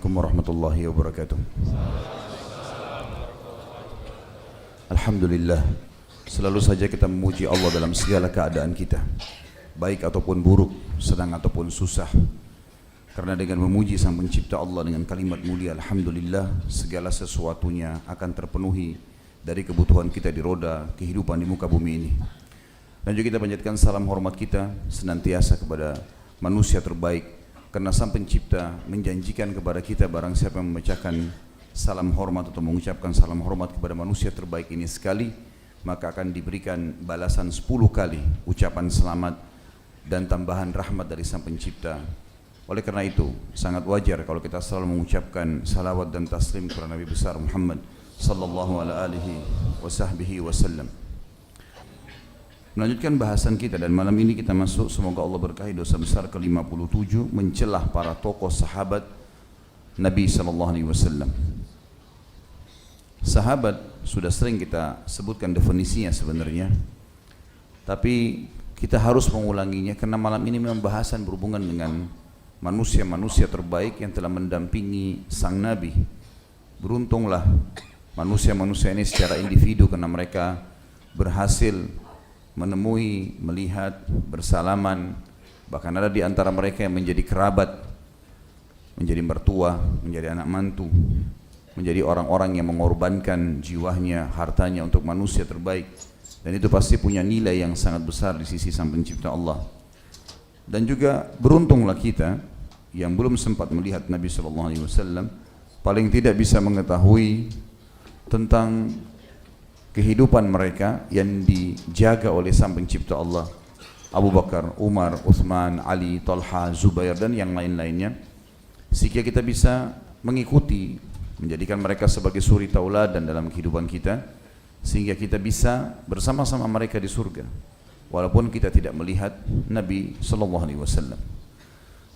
Assalamualaikum warahmatullahi wabarakatuh. Alhamdulillah, selalu saja kita memuji Allah dalam segala keadaan kita, baik ataupun buruk, senang ataupun susah. Karena dengan memuji Sang Pencipta Allah dengan kalimat mulia Alhamdulillah, segala sesuatunya akan terpenuhi dari kebutuhan kita di roda kehidupan di muka bumi ini. Dan juga kita panjatkan salam hormat kita senantiasa kepada manusia terbaik, karena Sang Pencipta menjanjikan kepada kita barang siapa yang membacakan salam hormat atau mengucapkan salam hormat kepada manusia terbaik ini sekali, maka akan diberikan balasan 10 kali ucapan selamat dan tambahan rahmat dari Sang Pencipta. Oleh karena itu sangat wajar kalau kita selalu mengucapkan salawat dan taslim kepada Nabi besar Muhammad sallallahu alaihi wasallam. Melanjutkan bahasan kita, dan malam ini kita masuk, semoga Allah berkahi dosa besar ke-57, mencelah para tokoh sahabat Nabi SAW. Sahabat sudah sering kita sebutkan definisinya sebenarnya, tapi kita harus mengulanginya karena malam ini memang bahasan berhubungan dengan manusia-manusia terbaik yang telah mendampingi sang Nabi. Beruntunglah manusia-manusia ini secara individu karena mereka berhasil menemui, melihat, bersalaman, bahkan ada di antara mereka yang menjadi kerabat, menjadi mertua, menjadi anak mantu, menjadi orang-orang yang mengorbankan jiwanya, hartanya untuk manusia terbaik, dan itu pasti punya nilai yang sangat besar di sisi Sang Pencipta Allah. Dan juga beruntunglah kita yang belum sempat melihat Nabi SAW, paling tidak bisa mengetahui tentang kehidupan mereka yang dijaga oleh Sang Pencipta Allah, Abu Bakar, Umar, Uthman, Ali, Talha, Zubair dan yang lain-lainnya, sehingga kita bisa mengikuti, menjadikan mereka sebagai suri tauladan dalam kehidupan kita, sehingga kita bisa bersama-sama mereka di surga walaupun kita tidak melihat Nabi SAW.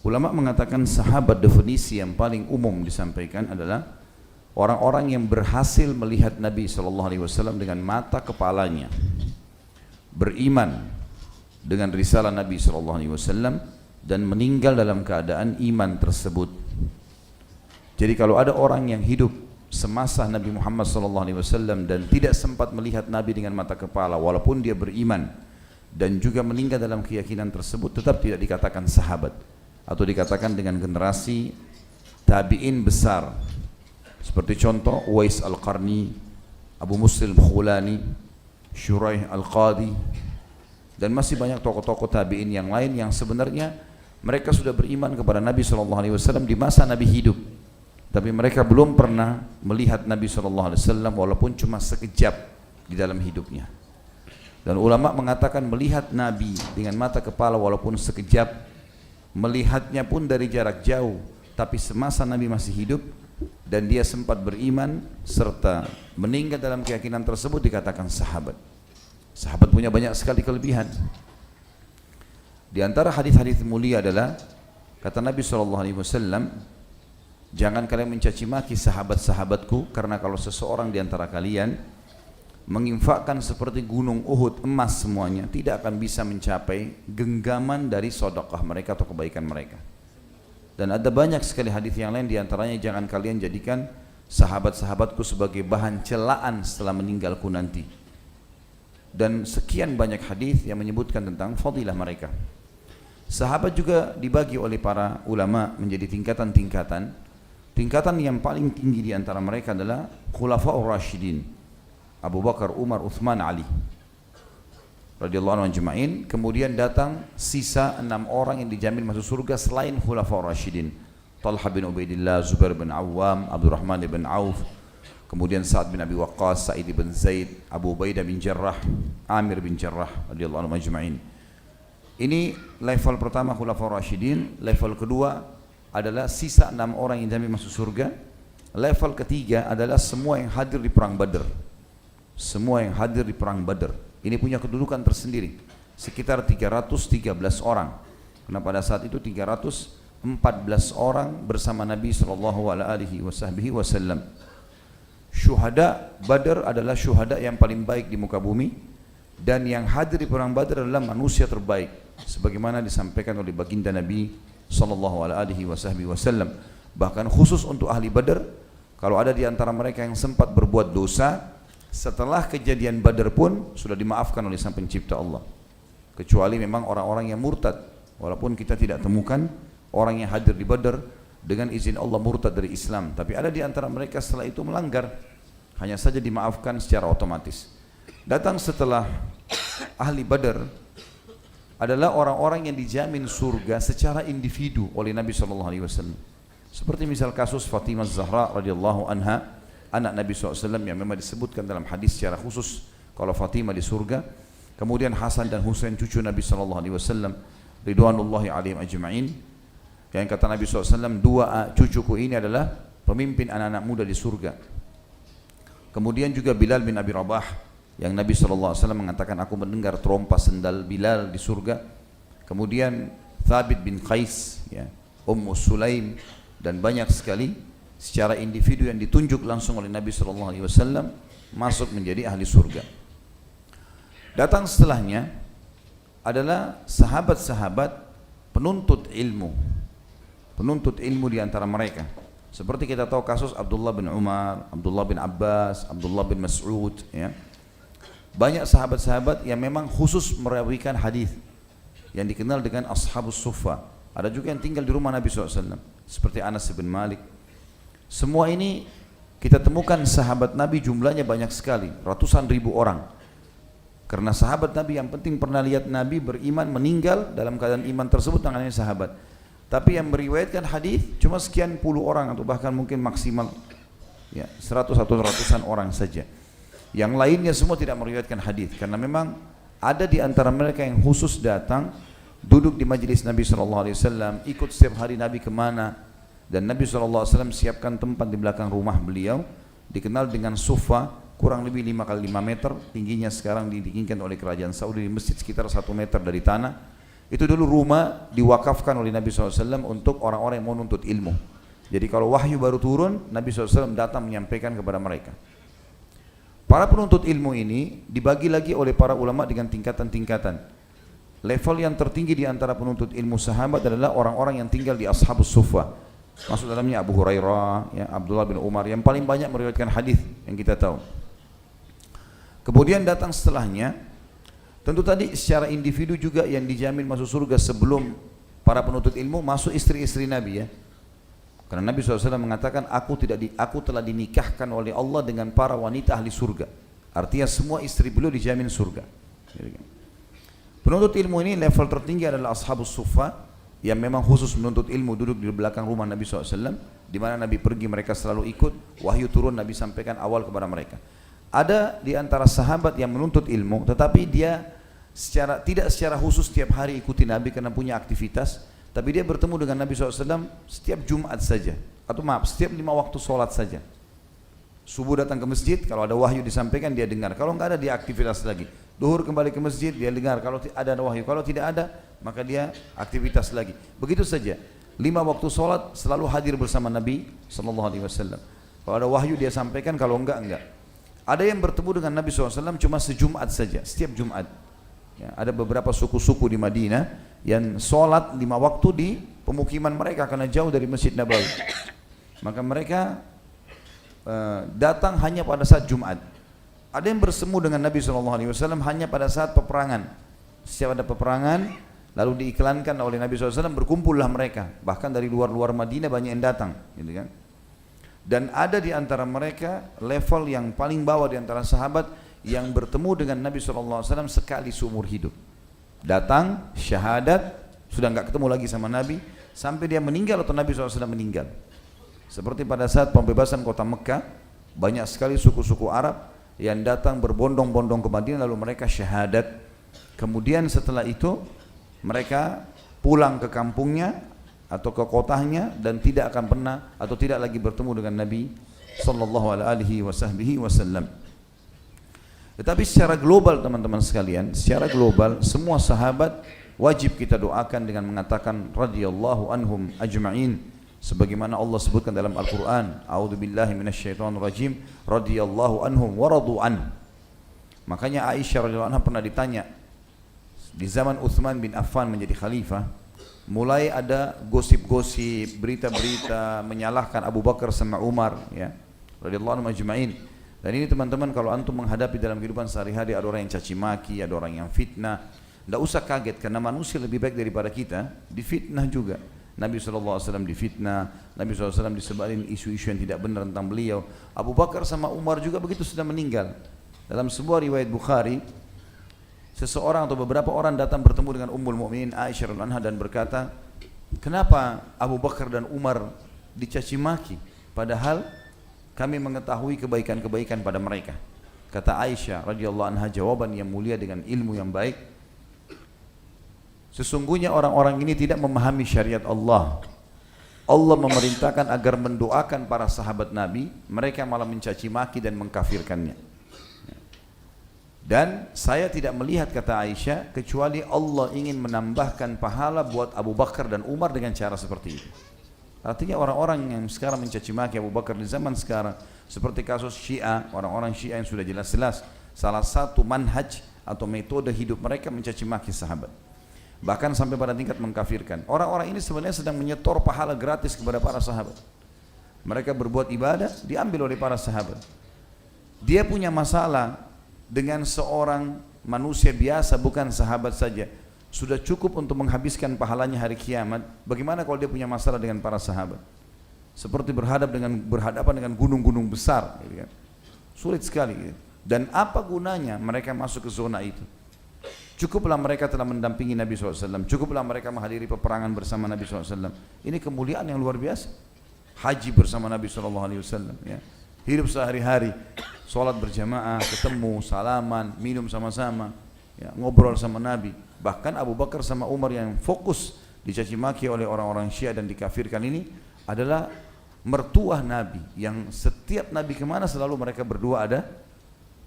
Ulama mengatakan sahabat, definisi yang paling umum disampaikan adalah orang-orang yang berhasil melihat Nabi SAW dengan mata kepalanya, beriman dengan risalah Nabi SAW dan meninggal dalam keadaan iman tersebut. Jadi kalau ada orang yang hidup semasa Nabi Muhammad SAW dan tidak sempat melihat Nabi dengan mata kepala, walaupun dia beriman dan juga meninggal dalam keyakinan tersebut, tetap tidak dikatakan sahabat, atau dikatakan dengan generasi tabi'in besar. Seperti contoh Uwais Al-Qarni, Abu Muslim Khulani, Shuraih Al-Qadi, dan masih banyak tokoh-tokoh tabi'in yang lain yang sebenarnya mereka sudah beriman kepada Nabi SAW di masa Nabi hidup, tapi mereka belum pernah melihat Nabi SAW walaupun cuma sekejap di dalam hidupnya. Dan ulama mengatakan melihat Nabi dengan mata kepala walaupun sekejap, melihatnya pun dari jarak jauh, tapi semasa Nabi masih hidup dan dia sempat beriman serta meninggal dalam keyakinan tersebut, dikatakan sahabat. Sahabat punya banyak sekali kelebihan. Di antara hadis-hadis mulia adalah kata Nabi SAW, jangan kalian mencaci maki sahabat-sahabatku, karena kalau seseorang di antara kalian menginfakkan seperti gunung Uhud emas semuanya, tidak akan bisa mencapai genggaman dari sedekah mereka atau kebaikan mereka. Dan ada banyak sekali hadis yang lain, diantaranya jangan kalian jadikan sahabat-sahabatku sebagai bahan celaan setelah meninggalku nanti. Dan sekian banyak hadis yang menyebutkan tentang fadilah mereka. Sahabat juga dibagi oleh para ulama menjadi tingkatan-tingkatan. Tingkatan yang paling tinggi di antara mereka adalah Khulafaur Rasyidin, Abu Bakar, Umar, Uthman, Ali radhiyallahu anhu ajma'in. Kemudian datang sisa 6 orang yang dijamin masuk surga selain Khulafaur Rasyidin, Talha bin Ubaidillah, Zubair bin Awam, Abdurrahman bin Auf, kemudian Sa'ad bin Abi Waqqas, Sa'id bin Zaid, Abu Ubaidah bin Jarrah, Amir bin Jarrah radhiyallahu anhu ajma'in. Ini level pertama Khulafaur Rasyidin. Level kedua adalah sisa 6 orang yang dijamin masuk surga. Level ketiga adalah semua yang hadir di perang Badar. Semua yang hadir di perang Badar ini punya kedudukan tersendiri, sekitar 313 orang, karena pada saat itu 314 orang bersama Nabi SAW. Syuhada Badar adalah syuhada yang paling baik di muka bumi, dan yang hadir di perang Badar adalah manusia terbaik, sebagaimana disampaikan oleh baginda Nabi SAW. Bahkan khusus untuk ahli Badar, kalau ada di antara mereka yang sempat berbuat dosa, setelah kejadian Badar pun sudah dimaafkan oleh Sang Pencipta Allah. Kecuali memang orang-orang yang murtad. Walaupun kita tidak temukan orang yang hadir di Badar dengan izin Allah murtad dari Islam, tapi ada di antara mereka setelah itu melanggar, hanya saja dimaafkan secara otomatis. Datang setelah ahli Badar adalah orang-orang yang dijamin surga secara individu oleh Nabi SAW. Seperti misal kasus Fatimah Zahra radhiyallahu anha, anak Nabi SAW yang memang disebutkan dalam hadis secara khusus kalau Fatimah di surga. Kemudian Hasan dan Husain cucu Nabi SAW ridwanullahi alaihim ajma'in, yang kata Nabi SAW, dua cucuku ini adalah pemimpin anak-anak muda di surga. Kemudian juga Bilal bin Abi Rabah, yang Nabi SAW mengatakan aku mendengar trompa sendal Bilal di surga. Kemudian Thabit bin Qais, ya, Ummu Sulaim, dan banyak sekali secara individu yang ditunjuk langsung oleh Nabi SAW masuk menjadi ahli surga. Datang setelahnya adalah sahabat-sahabat penuntut ilmu di antara mereka. Seperti kita tahu kasus Abdullah bin Umar, Abdullah bin Abbas, Abdullah bin Mas'ud, ya. Banyak sahabat-sahabat yang memang khusus merawikan hadis yang dikenal dengan Ashabus Suffah. Ada juga yang tinggal di rumah Nabi SAW, seperti Anas bin Malik. Semua ini kita temukan sahabat Nabi jumlahnya banyak sekali, ratusan ribu orang. Karena sahabat Nabi yang penting pernah lihat Nabi beriman meninggal dalam keadaan iman tersebut tangannya sahabat. Tapi yang meriwayatkan hadis cuma sekian puluh orang atau bahkan mungkin maksimal ya 100 atau ratusan orang saja. Yang lainnya semua tidak meriwayatkan hadis karena memang ada di antara mereka yang khusus datang duduk di majelis Nabi SAW, ikut setiap hari Nabi kemana, dan Nabi SAW siapkan tempat di belakang rumah beliau dikenal dengan Sufa, kurang lebih 5 kali 5 meter tingginya, sekarang ditinggikan oleh kerajaan Saudi di masjid sekitar 1 meter dari tanah. Itu dulu rumah diwakafkan oleh Nabi SAW untuk orang-orang yang mau nuntut ilmu. Jadi kalau wahyu baru turun, Nabi SAW datang menyampaikan kepada mereka. Para penuntut ilmu ini dibagi lagi oleh para ulama dengan tingkatan-tingkatan. Level yang tertinggi di antara penuntut ilmu sahabat adalah orang-orang yang tinggal di Ashabus Suffah. Masuk dalamnya Abu Hurairah, ya, Abdullah bin Umar, yang paling banyak meriwayatkan hadis yang kita tahu. Kemudian datang setelahnya, tentu tadi secara individu juga yang dijamin masuk surga sebelum para penuntut ilmu masuk istri-istri Nabi, ya. Karena Nabi SAW mengatakan aku telah dinikahkan oleh Allah dengan para wanita ahli surga. Artinya semua istri beliau dijamin surga. Penuntut ilmu ini level tertinggi adalah Ashabus Suffah, yang memang khusus menuntut ilmu, duduk di belakang rumah Nabi SAW, di mana Nabi pergi mereka selalu ikut, wahyu turun Nabi sampaikan awal kepada mereka. Ada di antara sahabat yang menuntut ilmu, tetapi dia tidak secara khusus setiap hari ikuti Nabi karena punya aktivitas, tapi dia bertemu dengan Nabi SAW setiap Jumat saja, atau maaf, setiap 5 waktu sholat saja. Subuh datang ke masjid, kalau ada wahyu disampaikan dia dengar, kalau enggak ada dia aktivitas lagi. Duhur kembali ke masjid, dia dengar, kalau ada wahyu, kalau tidak ada maka dia aktivitas lagi. Begitu saja, 5 waktu sholat selalu hadir bersama Nabi SAW. Kalau ada wahyu dia sampaikan, kalau enggak. Ada yang bertemu dengan Nabi SAW cuma sejumat saja, setiap Jumat. Ya, ada beberapa suku-suku di Madinah yang sholat 5 waktu di pemukiman mereka karena jauh dari Masjid Nabawi. Maka mereka datang hanya pada saat Jumat. Ada yang bersemu dengan Nabi SAW hanya pada saat peperangan. Setiap ada peperangan, lalu diiklankan oleh Nabi SAW, berkumpullah mereka. Bahkan dari luar-luar Madinah banyak yang datang, gitu kan. Dan ada di antara mereka level yang paling bawah di antara sahabat yang bertemu dengan Nabi SAW sekali seumur hidup. Datang, syahadat, sudah enggak ketemu lagi sama Nabi sampai dia meninggal atau Nabi SAW meninggal. Seperti pada saat pembebasan kota Mekah, banyak sekali suku-suku Arab yang datang berbondong-bondong ke Madinah lalu mereka syahadat. Kemudian setelah itu mereka pulang ke kampungnya atau ke kotanya dan tidak akan pernah atau tidak lagi bertemu dengan Nabi sallallahu alaihi wasallam. Tetapi secara global teman-teman sekalian, secara global semua sahabat wajib kita doakan dengan mengatakan radhiyallahu anhum ajma'in, sebagaimana Allah sebutkan dalam Al-Qur'an, a'udzubillahi minasyaitonir rajim, radhiyallahu anhum wa radu an. Makanya Aisyah radhiyallahu anha pernah ditanya di zaman Utsman bin Affan menjadi khalifah, mulai ada gosip-gosip, berita-berita menyalahkan Abu Bakar sama Umar, ya, radhiyallahu anhum ajma'in. Dan ini teman-teman, kalau antum menghadapi dalam kehidupan sehari-hari ada orang yang caci maki, ada orang yang fitnah, tidak usah kaget karena manusia lebih baik daripada kita, difitnah juga. Nabi SAW difitnah, Nabi SAW disebarin isu-isu yang tidak benar tentang beliau. Abu Bakar sama Umar juga begitu sudah meninggal. Dalam sebuah riwayat Bukhari, seseorang atau beberapa orang datang bertemu dengan Ummul Mukminin Aisyah radhiyallahu anha dan berkata, kenapa Abu Bakar dan Umar dicaci maki padahal kami mengetahui kebaikan-kebaikan pada mereka. Kata Aisyah radhiyallahu anha jawaban yang mulia dengan ilmu yang baik, sesungguhnya orang-orang ini tidak memahami syariat Allah. Allah memerintahkan agar mendoakan para sahabat Nabi, mereka malah mencaci maki dan mengkafirkannya. Dan saya tidak melihat, kata Aisyah, kecuali Allah ingin menambahkan pahala buat Abu Bakar dan Umar dengan cara seperti itu. Artinya orang-orang yang sekarang mencaci maki Abu Bakar di zaman sekarang, seperti kasus Syiah, orang-orang Syiah yang sudah jelas-jelas salah satu manhaj atau metode hidup mereka mencaci maki sahabat, bahkan sampai pada tingkat mengkafirkan. Orang-orang ini sebenarnya sedang menyetor pahala gratis kepada para sahabat. Mereka berbuat ibadah diambil oleh para sahabat. Dia punya masalah dengan seorang manusia biasa, bukan sahabat saja, sudah cukup untuk menghabiskan pahalanya hari kiamat. Bagaimana kalau dia punya masalah dengan para sahabat? Seperti berhadapan dengan gunung-gunung besar, gitu kan? Sulit sekali, gitu. Dan apa gunanya mereka masuk ke zona itu? Cukuplah mereka telah mendampingi Nabi SAW, cukuplah mereka menghadiri peperangan bersama Nabi SAW. Ini kemuliaan yang luar biasa. Haji bersama Nabi SAW, ya. Hidup sehari-hari, sholat berjamaah, ketemu, salaman, minum sama-sama, ya, ngobrol sama Nabi. Bahkan Abu Bakar sama Umar yang fokus dicaci maki oleh orang-orang Syiah dan dikafirkan ini adalah mertua Nabi, yang setiap Nabi kemana selalu mereka berdua ada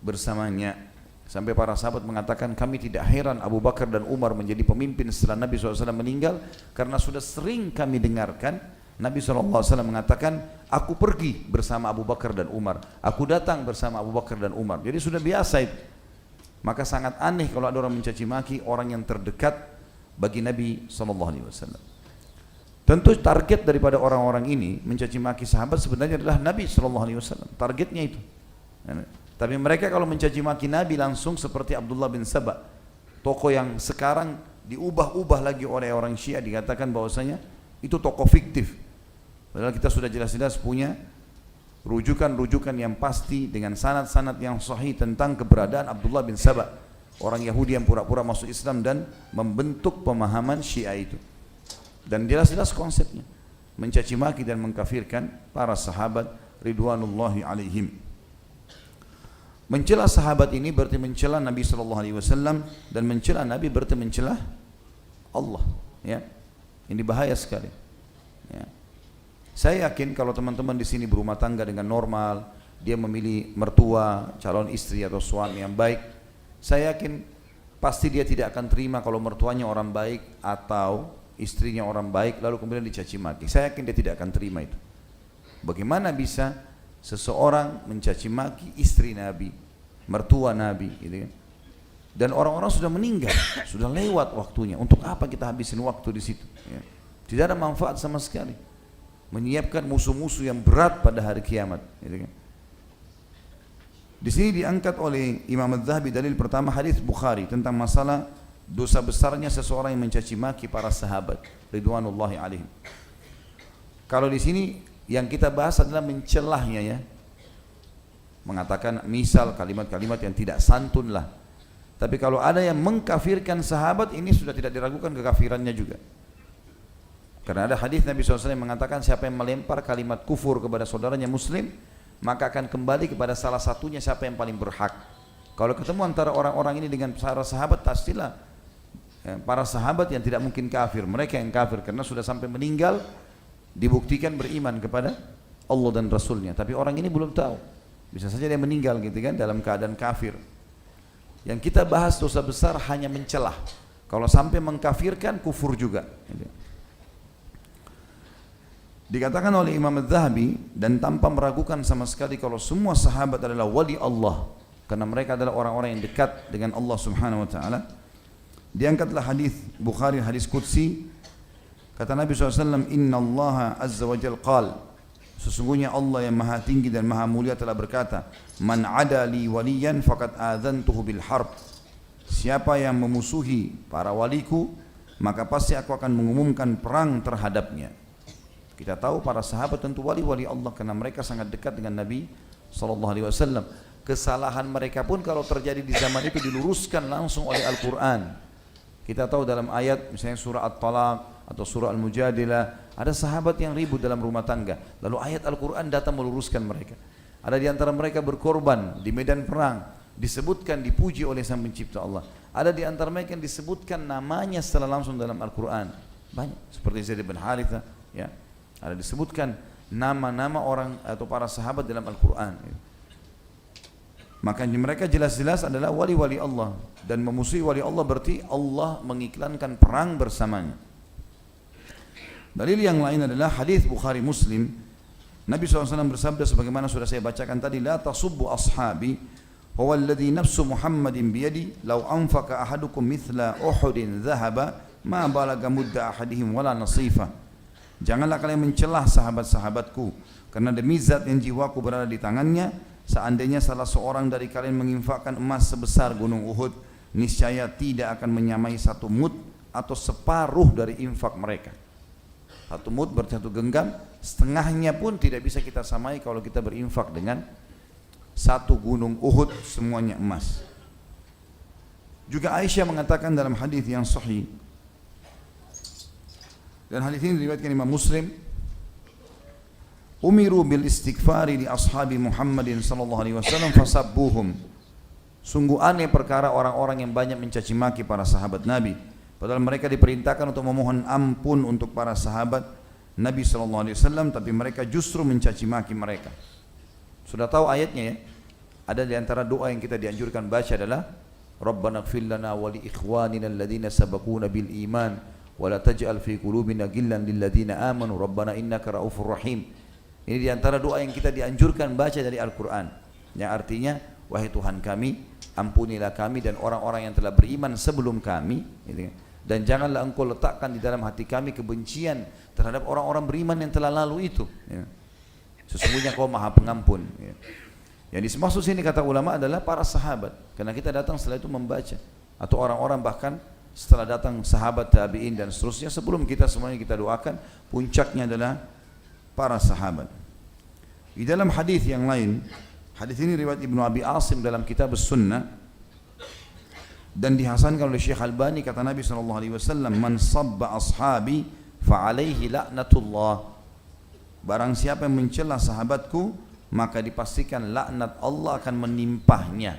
bersamanya. Sampai para sahabat mengatakan, kami tidak heran Abu Bakar dan Umar menjadi pemimpin setelah Nabi SAW meninggal, karena sudah sering kami dengarkan Nabi SAW mengatakan, aku pergi bersama Abu Bakar dan Umar, aku datang bersama Abu Bakar dan Umar. Jadi sudah biasa itu. Maka sangat aneh kalau ada orang mencaci maki orang yang terdekat bagi Nabi SAW. Tentu target daripada orang-orang ini mencaci maki sahabat sebenarnya adalah Nabi SAW. Targetnya itu. Tapi mereka kalau mencaci maki Nabi langsung seperti Abdullah bin Saba, tokoh yang sekarang diubah-ubah lagi oleh orang Syiah, dikatakan bahwasanya itu tokoh fiktif. Padahal kita sudah jelas-jelas punya rujukan-rujukan yang pasti dengan sanad-sanad yang sahih tentang keberadaan Abdullah bin Saba, orang Yahudi yang pura-pura masuk Islam dan membentuk pemahaman Syiah itu. Dan jelas-jelas konsepnya mencaci maki dan mengkafirkan para sahabat ridwanullahi alaihim. Mencela sahabat ini berarti mencela Nabi SAW, dan mencela Nabi berarti mencela Allah, ya. Ini bahaya sekali, ya. Saya yakin kalau teman-teman di sini berumah tangga dengan normal, dia memilih mertua, calon istri atau suami yang baik, saya yakin pasti dia tidak akan terima kalau mertuanya orang baik atau istrinya orang baik lalu kemudian dicaci maki. Saya yakin dia tidak akan terima itu. Bagaimana bisa seseorang mencaci maki istri Nabi, mertua Nabi, gitu kan? Dan orang-orang sudah meninggal, sudah lewat waktunya. Untuk apa kita habisin waktu di situ? Ya. Tidak ada manfaat sama sekali. Menyiapkan musuh-musuh yang berat pada hari kiamat, gitu kan? Di sini diangkat oleh Imam Az-Zahabi dalil pertama hadis Bukhari tentang masalah dosa besarnya seseorang yang mencaci maki para sahabat ridwanullahi alaihim. Kalau di sini yang kita bahas adalah mencelahnya, ya. Mengatakan misal kalimat-kalimat yang tidak santun lah. Tapi kalau ada yang mengkafirkan sahabat, ini sudah tidak diragukan kekafirannya juga. Karena ada hadis Nabi SAW yang mengatakan siapa yang melempar kalimat kufur kepada saudaranya muslim, maka akan kembali kepada salah satunya siapa yang paling berhak. Kalau ketemu antara orang-orang ini dengan para sahabat, pastilah para sahabat yang tidak mungkin kafir, mereka yang kafir karena sudah sampai meninggal dibuktikan beriman kepada Allah dan Rasulnya. Tapi orang ini belum tahu, bisa saja dia meninggal gitu kan dalam keadaan kafir. Yang kita bahas dosa besar hanya mencelah. Kalau sampai mengkafirkan, kufur juga. Dikatakan oleh Imam Az-Zahabi, dan tanpa meragukan sama sekali kalau semua sahabat adalah wali Allah, karena mereka adalah orang-orang yang dekat dengan Allah Subhanahu wa taala. Diangkatlah hadis Bukhari, hadis qudsi Kata Nabi SAW, Inna Allah Azza wa Jal qal, sesungguhnya Allah yang maha tinggi dan maha mulia telah berkata, Man ada li waliyan faqad adhantuhu bil harb. Siapa yang memusuhi para waliku, maka pasti aku akan mengumumkan perang terhadapnya. Kita tahu para sahabat tentu wali-wali Allah karena mereka sangat dekat dengan Nabi SAW. Kesalahan mereka pun kalau terjadi di zaman itu diluruskan langsung oleh Al-Quran. Kita tahu dalam ayat misalnya surah At-Talaq atau surah Al-Mujadilah, ada sahabat yang ribut dalam rumah tangga, lalu ayat Al-Quran datang meluruskan mereka. Ada di antara mereka berkorban di medan perang, disebutkan, dipuji oleh Sang Pencipta Allah. Ada di antara mereka yang disebutkan namanya secara langsung dalam Al-Quran, banyak, seperti Zaid bin Haritha, ya. Ada disebutkan nama-nama orang atau para sahabat dalam Al-Quran. Maka mereka jelas-jelas adalah wali-wali Allah, dan memusuhi wali Allah berarti Allah mengiklankan perang bersamanya. Dalil yang lain adalah hadis Bukhari Muslim. Nabi SAW bersabda sebagaimana sudah saya bacakan tadi, La tasubbu ashabi Huwalladhi nafsu Muhammadin biyadi Lau anfaka ahadukum mithla Uhudin dhahaba Ma balaga mudda ahadihim wala nasifa. Janganlah kalian mencelah sahabat-sahabatku, karena demi zat yang jiwaku berada di tangannya, seandainya salah seorang dari kalian menginfakkan emas sebesar gunung Uhud, niscaya tidak akan menyamai satu mud atau separuh dari infak mereka. Satu mud berarti satu genggam, setengahnya pun tidak bisa kita samai kalau kita berinfak dengan satu gunung Uhud semuanya emas. Juga Aisyah mengatakan dalam hadis yang sahih, dan hadis ini diriwayatkan Imam Muslim, umiru bil istighfari li ashabi Muhammadin sallallahu alaihi wasallam fasabbuhum. Sungguh aneh perkara orang-orang yang banyak mencaci maki para sahabat Nabi, padahal mereka diperintahkan untuk memohon ampun untuk para sahabat Nabi sallallahu alaihi wasallam, tapi mereka justru mencaci maki mereka. Sudah tahu ayatnya ya? Ada di antara doa yang kita dianjurkan baca adalah Rabbana ighfir lana wa li ikhwanina alladhina sabaquna bil iman wa la taj'al fi qulubina ghillan lil ladzina amanu rabbana innaka raufur rahim. Ini di antara doa yang kita dianjurkan baca dari Al-Qur'an, yang artinya wahai Tuhan kami, ampunilah kami dan orang-orang yang telah beriman sebelum kami, gitu. Dan janganlah engkau letakkan di dalam hati kami kebencian terhadap orang-orang beriman yang telah lalu itu, ya. Sesungguhnya kau maha pengampun, ya. Yang dimaksud sini kata ulama adalah para sahabat, karena kita datang setelah itu membaca, atau orang-orang bahkan setelah datang sahabat, tabi'in dan seterusnya, sebelum kita semuanya kita doakan, puncaknya adalah para sahabat. Di dalam hadis yang lain, hadis ini riwayat Ibnu Abi Asim dalam kitab As-Sunnah dan dihasankan oleh Syekh Albani, kata Nabi SAW, Man sabba ashabi fa'alaihi la'natullah. Barang siapa yang mencela sahabatku, maka dipastikan laknat Allah akan menimpahnya.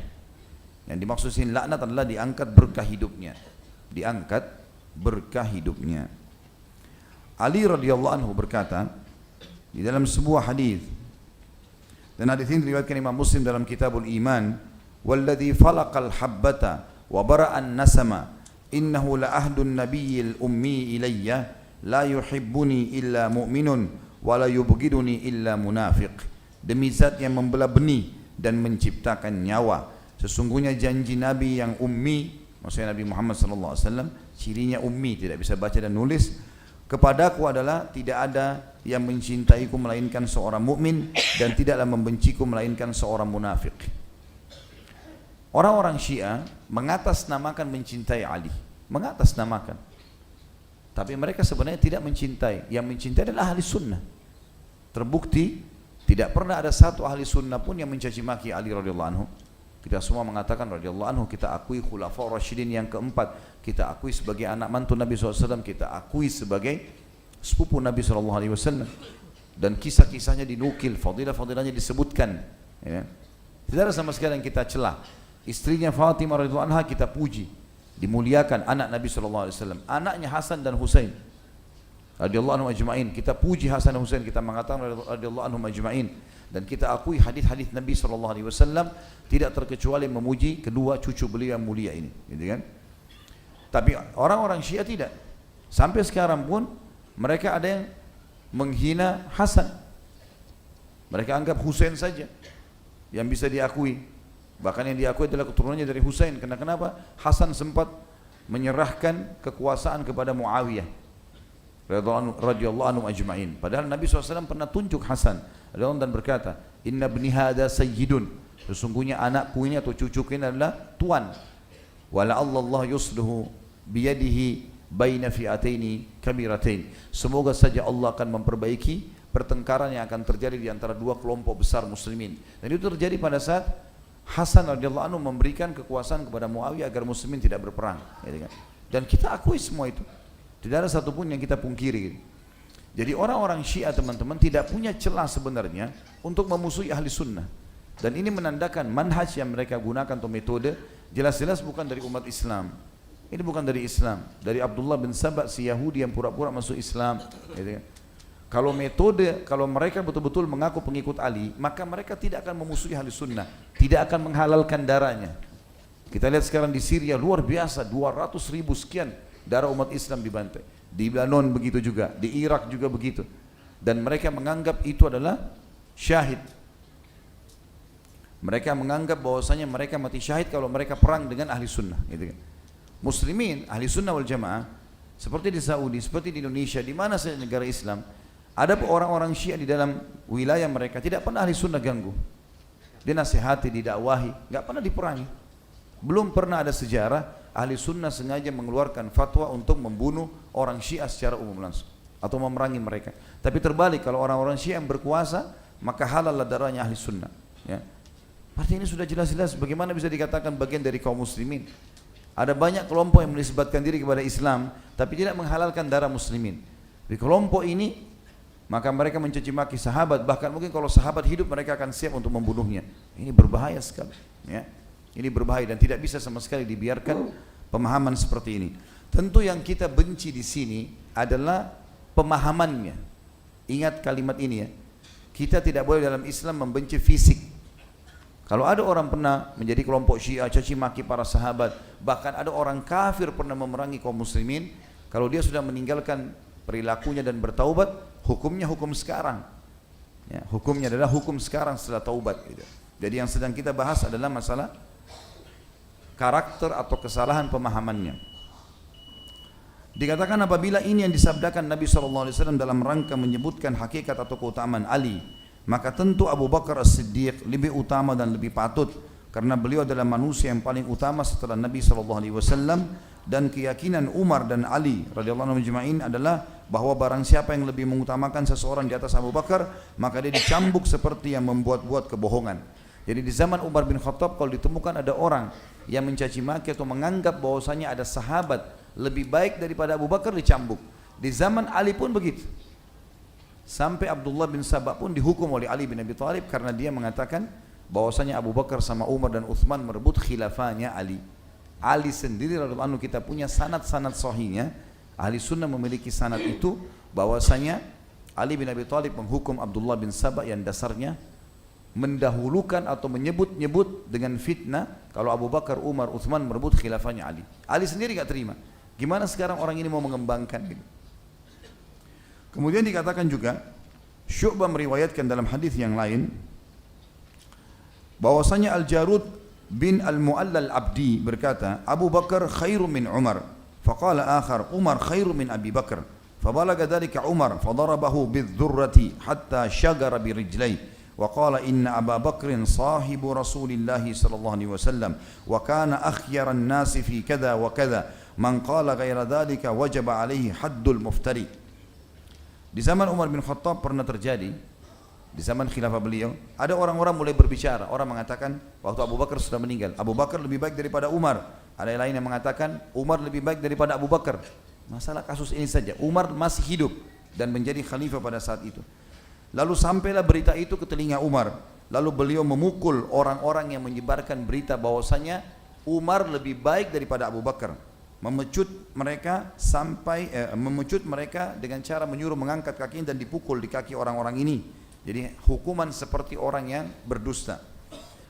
Yang dimaksud sini laknat adalah diangkat berkah hidupnya, diangkat berkah hidupnya. Ali radhiyallahu anhu berkata di dalam sebuah hadis, dan hadis ini diriwayatkan Imam Muslim dalam Kitabul Iman, walladzi falaqal habbata wa bara'an nasama innahu la ahdun nabiyyil ummi ilayya la yuhibbuni illa mu'minun wa la yubghiduni illa munafiq. Demi zat yang membelah benih dan menciptakan nyawa, sesungguhnya janji Nabi yang ummi, maksudnya Nabi Muhammad SAW, cirinya ummi, tidak bisa baca dan nulis, kepadaku adalah tidak ada yang mencintaiku melainkan seorang mukmin dan tidaklah membenciku melainkan seorang munafik. Orang-orang Syiah mengatasnamakan mencintai Ali, mengatasnamakan, tapi mereka sebenarnya tidak mencintai. Yang mencintai adalah ahli sunnah. Terbukti tidak pernah ada satu ahli sunnah pun yang mencaci maki Ali radhiyallahu anhu. Kita semua mengatakan radhiyallahu anhu, kita akui khulafaur rasyidin yang keempat, kita akui sebagai anak mantu Nabi SAW, kita akui sebagai sepupu Nabi SAW, dan kisah-kisahnya dinukil, fadilah-fadilahnya disebutkan, ya. Tidak ada sama sekali yang kita celah. Istrinya Fatimah radhiyallahu anha kita puji, dimuliakan, anak Nabi SAW. Anaknya Hasan dan Husain radhiyallahu anhum ajma'in, kita puji Hasan dan Husain, kita mengatakan radhiyallahu anhum ajma'in. Dan kita akui hadis-hadis Nabi SAW tidak terkecuali memuji kedua cucu beliau yang mulia ini, gitu kan? Tapi orang-orang Syiah tidak. Sampai sekarang pun mereka ada yang menghina Hasan. Mereka anggap Husain saja yang bisa diakui. Bahkan yang diakui adalah keturunannya dari Husain. Kenapa? Hasan sempat menyerahkan kekuasaan kepada Muawiyah. radhiyallahu anhum ajma'in. Padahal Nabi SAW pernah tunjuk Hasan dan berkata, inna ibni hadha sayyidun, sesungguhnya anakku ini atau cucuku ini adalah tuan. Wala Allah yusluhu biyadihi baina fi'ataini kabiratain. Semoga saja Allah akan memperbaiki pertengkaran yang akan terjadi di antara dua kelompok besar muslimin. Dan itu terjadi pada saat Hasan radhiyallahu anhu memberikan kekuasaan kepada Muawiyah agar muslimin tidak berperang, dan kita akui semua itu. Tidak ada satupun yang kita pungkiri. Jadi orang-orang Syiah teman-teman tidak punya celah sebenarnya untuk memusuhi ahli sunnah. Dan ini menandakan manhaj yang mereka gunakan atau metode jelas-jelas bukan dari umat Islam. Ini bukan dari Islam, dari Abdullah bin Saba si Yahudi yang pura-pura masuk Islam. Kalau metode, kalau mereka betul-betul mengaku pengikut Ali, maka mereka tidak akan memusuhi ahli sunnah, tidak akan menghalalkan darahnya. Kita lihat sekarang di Syria luar biasa, 200.000 sekian darah umat Islam dibantai. Di Lebanon begitu juga, di Irak juga begitu. Dan mereka menganggap itu adalah syahid. Mereka menganggap bahwasanya mereka mati syahid kalau mereka perang dengan ahli sunnah. Muslimin, ahli sunnah wal jamaah, seperti di Saudi, seperti di Indonesia, di mana saja negara Islam, ada orang-orang Syiah di dalam wilayah mereka tidak pernah ahli sunnah ganggu. Dinasihati, didakwahi, nggak pernah diperangi. Belum pernah ada sejarah ahli sunnah sengaja mengeluarkan fatwa untuk membunuh orang Syiah secara umum langsung atau memerangi mereka. Tapi terbalik, kalau orang-orang Syiah yang berkuasa, maka halal darahnya ahli sunnah. Artinya ini sudah jelas-jelas. Bagaimana bisa dikatakan bagian dari kaum muslimin? Ada banyak kelompok yang menisbatkan diri kepada Islam tapi tidak menghalalkan darah muslimin. Di kelompok ini maka mereka mencaci maki sahabat, bahkan mungkin kalau sahabat hidup mereka akan siap untuk membunuhnya. Ini berbahaya sekali, Ini berbahaya dan tidak bisa sama sekali dibiarkan pemahaman seperti ini. Tentu yang kita benci di sini adalah pemahamannya. Ingat kalimat ini Kita tidak boleh dalam Islam membenci fisik. Kalau ada orang pernah menjadi kelompok Syiah, caci maki para sahabat, bahkan ada orang kafir pernah memerangi kaum muslimin, kalau dia sudah meninggalkan perilakunya dan bertaubat, hukumnya hukum sekarang. Hukumnya adalah hukum sekarang setelah taubat. Jadi yang sedang kita bahas adalah masalah karakter atau kesalahan pemahamannya. Dikatakan apabila ini yang disabdakan Nabi SAW dalam rangka menyebutkan hakikat atau keutamaan Ali, maka tentu Abu Bakar As-Siddiq lebih utama dan lebih patut, karena beliau adalah manusia yang paling utama setelah Nabi SAW. Dan keyakinan Umar dan Ali radhiyallahu anhum ajma'in adalah bahwa barang siapa yang lebih mengutamakan seseorang di atas Abu Bakar, maka dia dicambuk seperti yang membuat-buat kebohongan. Jadi di zaman Umar bin Khattab, kalau ditemukan ada orang yang mencaci maki atau menganggap bahwasanya ada sahabat lebih baik daripada Abu Bakar, dicambuk. Di zaman Ali pun begitu. Sampai Abdullah bin Sabah pun dihukum oleh Ali bin Abi Thalib karena dia mengatakan bahwasanya Abu Bakar sama Umar dan Uthman merebut khilafahnya Ali. Ali sendiri radhiyallahu anhu, kita punya sanad-sanad sahihnya. Ahli sunnah memiliki sanad itu bahwasanya Ali bin Abi Thalib menghukum Abdullah bin Sabah yang dasarnya mendahulukan atau menyebut-nyebut dengan fitnah kalau Abu Bakar, Umar, Uthman merebut khilafahnya Ali. Ali sendiri gak terima. Gimana sekarang orang ini mau mengembangkan gitu? Kemudian dikatakan juga, Syu'bah meriwayatkan dalam hadis yang lain bahwasanya Al-Jarud bin Al-Mu'alla Al-Abdi berkata, Abu Bakar khairu min Umar. Faqala akhar, Umar khairu min Abi Bakar. Fabalaga dhalika Umar fadarabahu bidh-dhurrati hatta syagara birijlai. وقال إن أبا بكر صاحب رسول الله صلى الله عليه وسلم وكان أخير الناس في كذا وكذا من قال غير ذلك وجب عليه حد المفتري. Di zaman Umar bin Khattab pernah terjadi, di zaman khilafah beliau, ada orang-orang mulai berbicara. Orang mengatakan waktu Abu Bakar sudah meninggal, Abu Bakar lebih baik daripada Umar. Ada yang lain yang mengatakan Umar lebih baik daripada Abu Bakar. Masalah kasus ini saja, Umar masih hidup dan menjadi khalifah pada saat itu. Lalu sampailah berita itu ke telinga Umar. Lalu beliau memukul orang-orang yang menyebarkan berita bahwasanya Umar lebih baik daripada Abu Bakar. Memecut mereka dengan cara menyuruh mengangkat kakinya dan dipukul di kaki orang-orang ini. Jadi hukuman seperti orang yang berdusta.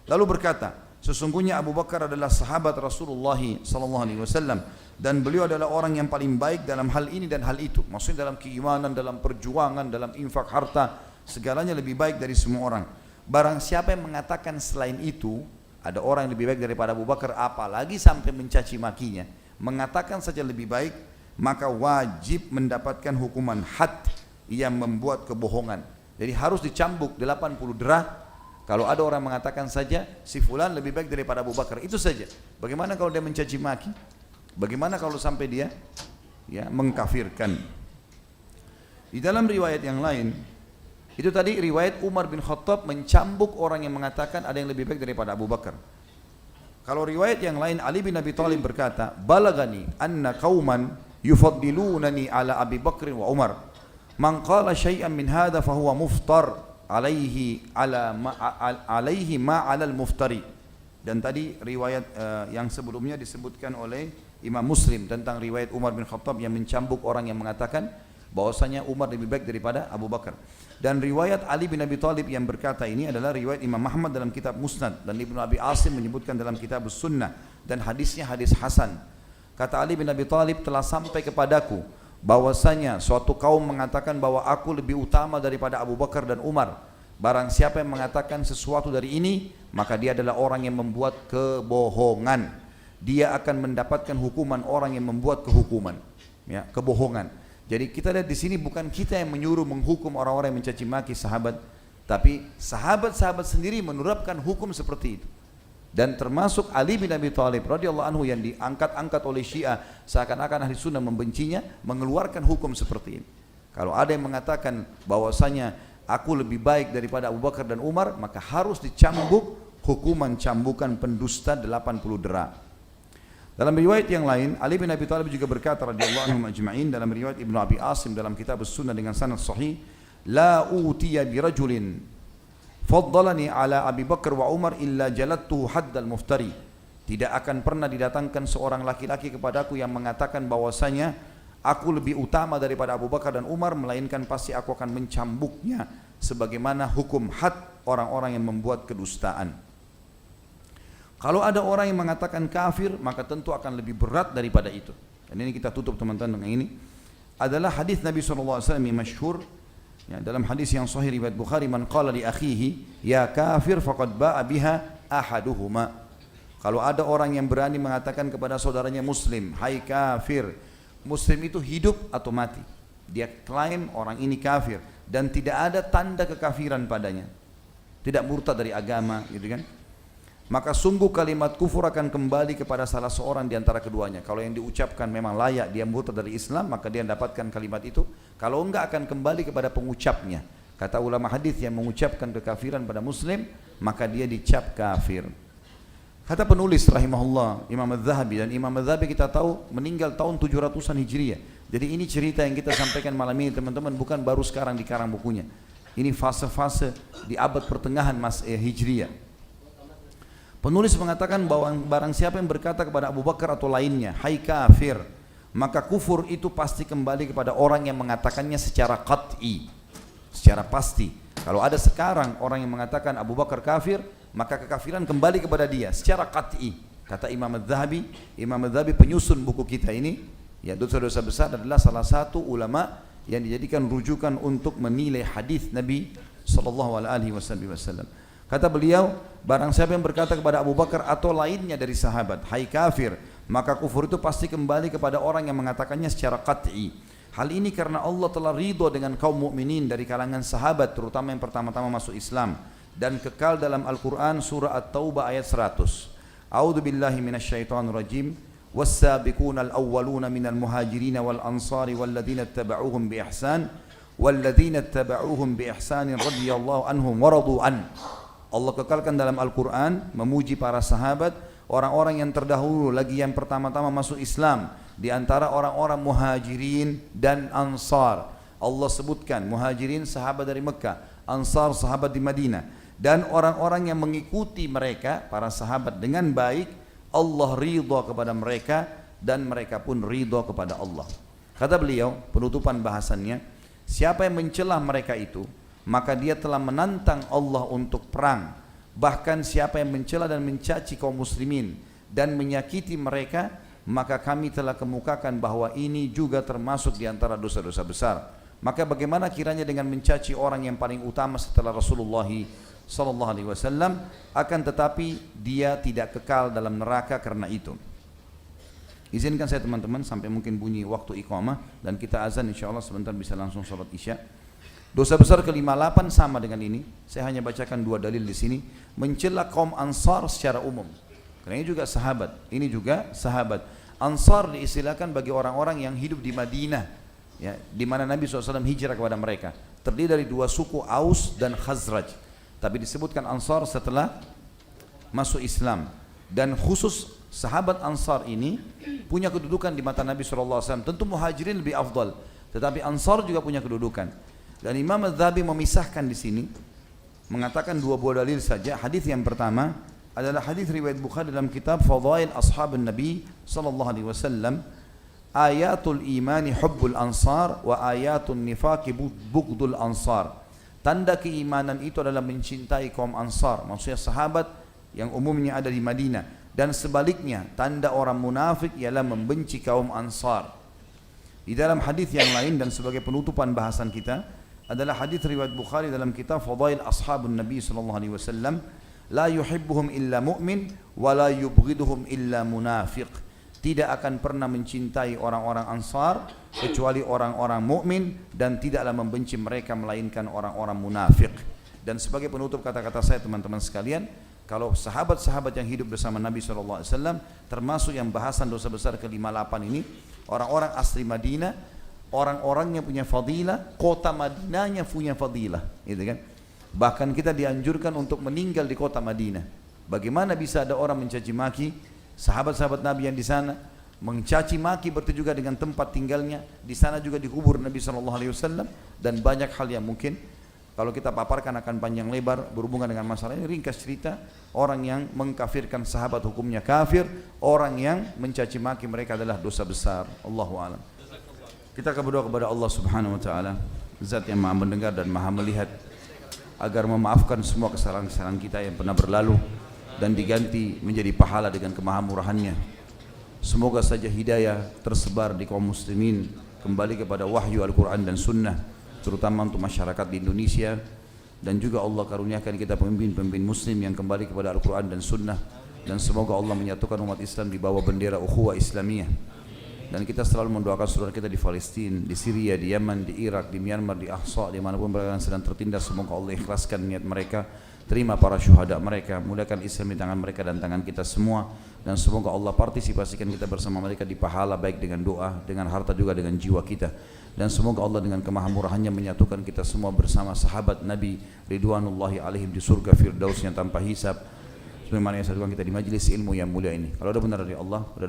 Lalu berkata, sesungguhnya Abu Bakar adalah sahabat Rasulullah SAW dan beliau adalah orang yang paling baik dalam hal ini dan hal itu. Maksudnya dalam keimanan, dalam perjuangan, dalam infak harta, segalanya lebih baik dari semua orang. Barang siapa yang mengatakan selain itu, ada orang yang lebih baik daripada Abu Bakar, apalagi sampai mencaci makinya, mengatakan saja lebih baik, maka wajib mendapatkan hukuman had yang membuat kebohongan. Jadi harus dicambuk 80 derah. Kalau ada orang mengatakan saja si fulan lebih baik daripada Abu Bakar, itu saja. Bagaimana kalau dia mencaci maki? Bagaimana kalau sampai dia mengkafirkan? Di dalam riwayat yang lain, itu tadi riwayat Umar bin Khattab mencambuk orang yang mengatakan ada yang lebih baik daripada Abu Bakar. Kalau riwayat yang lain, Ali bin Abi Thalib berkata, balagani anna qauman yufaddilunani ala Abi Bakr wa Umar. Man qala syai'an min hadha fahuwa muftar alaihi ma 'alal muftari. Dan tadi riwayat yang sebelumnya disebutkan oleh Imam Muslim tentang riwayat Umar bin Khattab yang mencambuk orang yang mengatakan bahwasanya Umar lebih baik daripada Abu Bakar. Dan riwayat Ali bin Abi Thalib yang berkata ini adalah riwayat Imam Ahmad dalam kitab Musnad, dan Ibnu Abi Asim menyebutkan dalam kitab Sunnah, dan hadisnya hadis hasan. Kata Ali bin Abi Thalib, telah sampai kepadaku bahwasanya suatu kaum mengatakan bahwa aku lebih utama daripada Abu Bakar dan Umar. Barang siapa yang mengatakan sesuatu dari ini, maka dia adalah orang yang membuat kebohongan. Dia akan mendapatkan hukuman orang yang membuat kebohongan. Jadi kita lihat di sini bukan kita yang menyuruh menghukum orang-orang yang mencaci maki sahabat, tapi sahabat-sahabat sendiri menerapkan hukum seperti itu. Dan termasuk Ali bin Abi Thalib radhiyallahu anhu yang diangkat-angkat oleh Syiah, seakan-akan ahli sunnah membencinya, mengeluarkan hukum seperti ini. Kalau ada yang mengatakan bahwasanya aku lebih baik daripada Abu Bakar dan Umar, maka harus dicambuk hukuman cambukan pendusta 80 derah. Dalam riwayat yang lain, Ali bin Abi Thalib juga berkata radhiyallahu anhu ajma'in dalam riwayat Ibnu Abi Asim dalam kitab Sunnah dengan sanad sahih, la utiya bi rajulin faddalani ala Abi Bakar wa Umar illa jalattu haddal muftari. Tidak akan pernah didatangkan seorang laki-laki kepadaku yang mengatakan bahwasanya aku lebih utama daripada Abu Bakar dan Umar, melainkan pasti aku akan mencambuknya sebagaimana hukum had orang-orang yang membuat kedustaan. Kalau ada orang yang mengatakan kafir, maka tentu akan lebih berat daripada itu. Dan ini kita tutup teman-teman dengan ini. Adalah hadis Nabi SAW yang masyhur, dalam hadis yang sahih riwayat Bukhari, man qala li akhihi ya kafir faqad ba'a biha ahaduhuma. Kalau ada orang yang berani mengatakan kepada saudaranya muslim, hai kafir, muslim itu hidup atau mati. Dia klaim orang ini kafir dan tidak ada tanda kekafiran padanya, tidak murtad dari agama, gitu kan? Maka sungguh kalimat kufur akan kembali kepada salah seorang di antara keduanya. Kalau yang diucapkan memang layak dia murtad dari Islam, maka dia mendapatkan kalimat itu. Kalau enggak, akan kembali kepada pengucapnya. Kata ulama hadis, yang mengucapkan kekafiran pada muslim, maka dia dicap kafir. Kata penulis rahimahullah Imam Az-Zahabi, dan Imam Az-Zahabi kita tahu meninggal tahun 700-an Hijriah. Jadi ini cerita yang kita sampaikan malam ini teman-teman, bukan baru sekarang dikarang bukunya. Ini fase-fase di abad pertengahan Hijriah. Penulis mengatakan bahwa barang siapa yang berkata kepada Abu Bakar atau lainnya, hai kafir, maka kufur itu pasti kembali kepada orang yang mengatakannya secara qat'i, secara pasti. Kalau ada sekarang orang yang mengatakan Abu Bakar kafir, maka kekafiran kembali kepada dia secara qat'i. Kata Imam Az-Zahabi, Imam Az-Zahabi penyusun buku kita ini, ya, dosa-dosa besar adalah salah satu ulama yang dijadikan rujukan untuk menilai hadis Nabi sallallahu alaihi wasallam. Kata beliau, barang siapa yang berkata kepada Abu Bakar atau lainnya dari sahabat, hai kafir, maka kufur itu pasti kembali kepada orang yang mengatakannya secara qat'i. Hal ini karena Allah telah ridho dengan kaum mukminin dari kalangan sahabat, terutama yang pertama-tama masuk Islam, dan kekal dalam Al-Quran surah At-Taubah ayat 100. A'udzu billahi minasyaitonir rajim. Was-sabiqunal awwaluna minal muhajirin wal ansari walladzina ittaba'uuhum bi ihsan walladzina ittaba'uuhum bi ihsanin radhiyallahu anhum wa radu an. Allah kekalkan dalam Al-Quran memuji para sahabat, orang-orang yang terdahulu lagi yang pertama-tama masuk Islam, di antara orang-orang muhajirin dan ansar. Allah sebutkan muhajirin sahabat dari Mekah, ansar sahabat di Madinah, dan orang-orang yang mengikuti mereka, para sahabat dengan baik. Allah ridha kepada mereka dan mereka pun ridha kepada Allah. Kata beliau, penutupan bahasannya, siapa yang mencela mereka itu, maka dia telah menantang Allah untuk perang. Bahkan siapa yang mencela dan mencaci kaum muslimin dan menyakiti mereka, maka kami telah kemukakan bahwa ini juga termasuk di antara dosa-dosa besar. Maka bagaimana kiranya dengan mencaci orang yang paling utama setelah Rasulullah sallallahu alaihi wasallam, akan tetapi dia tidak kekal dalam neraka karena itu. Izinkan saya teman-teman sampai mungkin bunyi waktu iqamah dan kita azan insyaallah sebentar bisa langsung salat Isya. Dosa besar ke-58 sama dengan ini. Saya hanya bacakan dua dalil di sini, mencela kaum Ansar secara umum. Karena ini juga sahabat, ini juga sahabat. Ansar diistilahkan bagi orang-orang yang hidup di Madinah, ya, di mana Nabi SAW hijrah kepada mereka. Terdiri dari dua suku, Aus dan Khazraj. Tapi disebutkan Ansar setelah masuk Islam. Dan khusus sahabat Ansar ini punya kedudukan di mata Nabi SAW. Tentu Muhajirin lebih afdal, tetapi Ansar juga punya kedudukan. Dan Imam Az-Zahabi memisahkan di sini, mengatakan dua buah dalil saja. Hadis yang pertama adalah hadis riwayat Bukhari dalam kitab Fadail Ashabun Nabi sallallahu alaihi wasallam, ayatul imani hubbul ansar wa ayatun nifaqi bughdul ansar. Tanda keimanan itu adalah mencintai kaum Ansar, maksudnya sahabat yang umumnya ada di Madinah, dan sebaliknya tanda orang munafik ialah membenci kaum Ansar. Di dalam hadis yang lain dan sebagai penutupan bahasan kita adalah hadis riwayat Bukhari dalam kitab Fadail Ashabun Nabi sallallahu alaihi wasallam, la yuhibbuhum illa mu'min wa la yubghiduhum illa munafiq. Tidak akan pernah mencintai orang-orang Ansar kecuali orang-orang mukmin, dan tidaklah membenci mereka melainkan orang-orang munafik. Dan sebagai penutup kata-kata saya teman-teman sekalian, kalau sahabat-sahabat yang hidup bersama Nabi sallallahu alaihi wasallam, termasuk yang bahasan dosa besar ke-58 ini, orang-orang asli Madinah, orang-orangnya punya fadilah, kota Madinahnya punya fadilah, gitu kan? Bahkan kita dianjurkan untuk meninggal di kota Madinah. Bagaimana bisa ada orang mencaci maki sahabat-sahabat Nabi yang di sana, mencaci maki berarti juga dengan tempat tinggalnya, di sana juga dikubur Nabi SAW, dan banyak hal yang mungkin kalau kita paparkan akan panjang lebar berhubungan dengan masalah ini. Ringkas cerita, orang yang mengkafirkan sahabat hukumnya kafir, orang yang mencaci maki mereka adalah dosa besar. Allahu a'lam. Kita berdoa kepada Allah Subhanahu wa taala, Zat yang Maha mendengar dan Maha melihat, agar memaafkan semua kesalahan-kesalahan kita yang pernah berlalu dan diganti menjadi pahala dengan kemahamurahannya. Semoga saja hidayah tersebar di kaum muslimin kembali kepada wahyu Al-Quran dan Sunnah, terutama untuk masyarakat di Indonesia, dan juga Allah karuniakan kita pemimpin-pemimpin muslim yang kembali kepada Al-Quran dan Sunnah, dan semoga Allah menyatukan umat Islam di bawah bendera ukhuwah Islamiyah. Dan kita selalu mendoakan saudara kita di Palestina, di Syria, di Yaman, di Irak, di Myanmar, di Aqsa, dimanapun mereka sedang tertindas. Semoga Allah ikhlaskan niat mereka, terima para syuhada mereka, mudahkan Islam di tangan mereka dan tangan kita semua, dan semoga Allah partisipasikan kita bersama mereka di pahala, baik dengan doa, dengan harta, juga dengan jiwa kita. Dan semoga Allah dengan kemahamurahannya menyatukan kita semua bersama sahabat Nabi ridwanullahi alaihim di surga firdausnya tanpa hisab, sebagaimana yang satukan kita di majlis ilmu yang mulia ini. Kalau ada benar dari Allah, kalau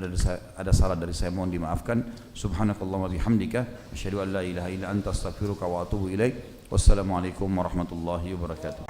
ada salah dari saya, mohon dimaafkan. Subhanakallahumma bihamdika, asyhadu an la ilaha illa anta, astaghfiruka wa atubu ilaik. Wassalamualaikum warahmatullahi wabarakatuh.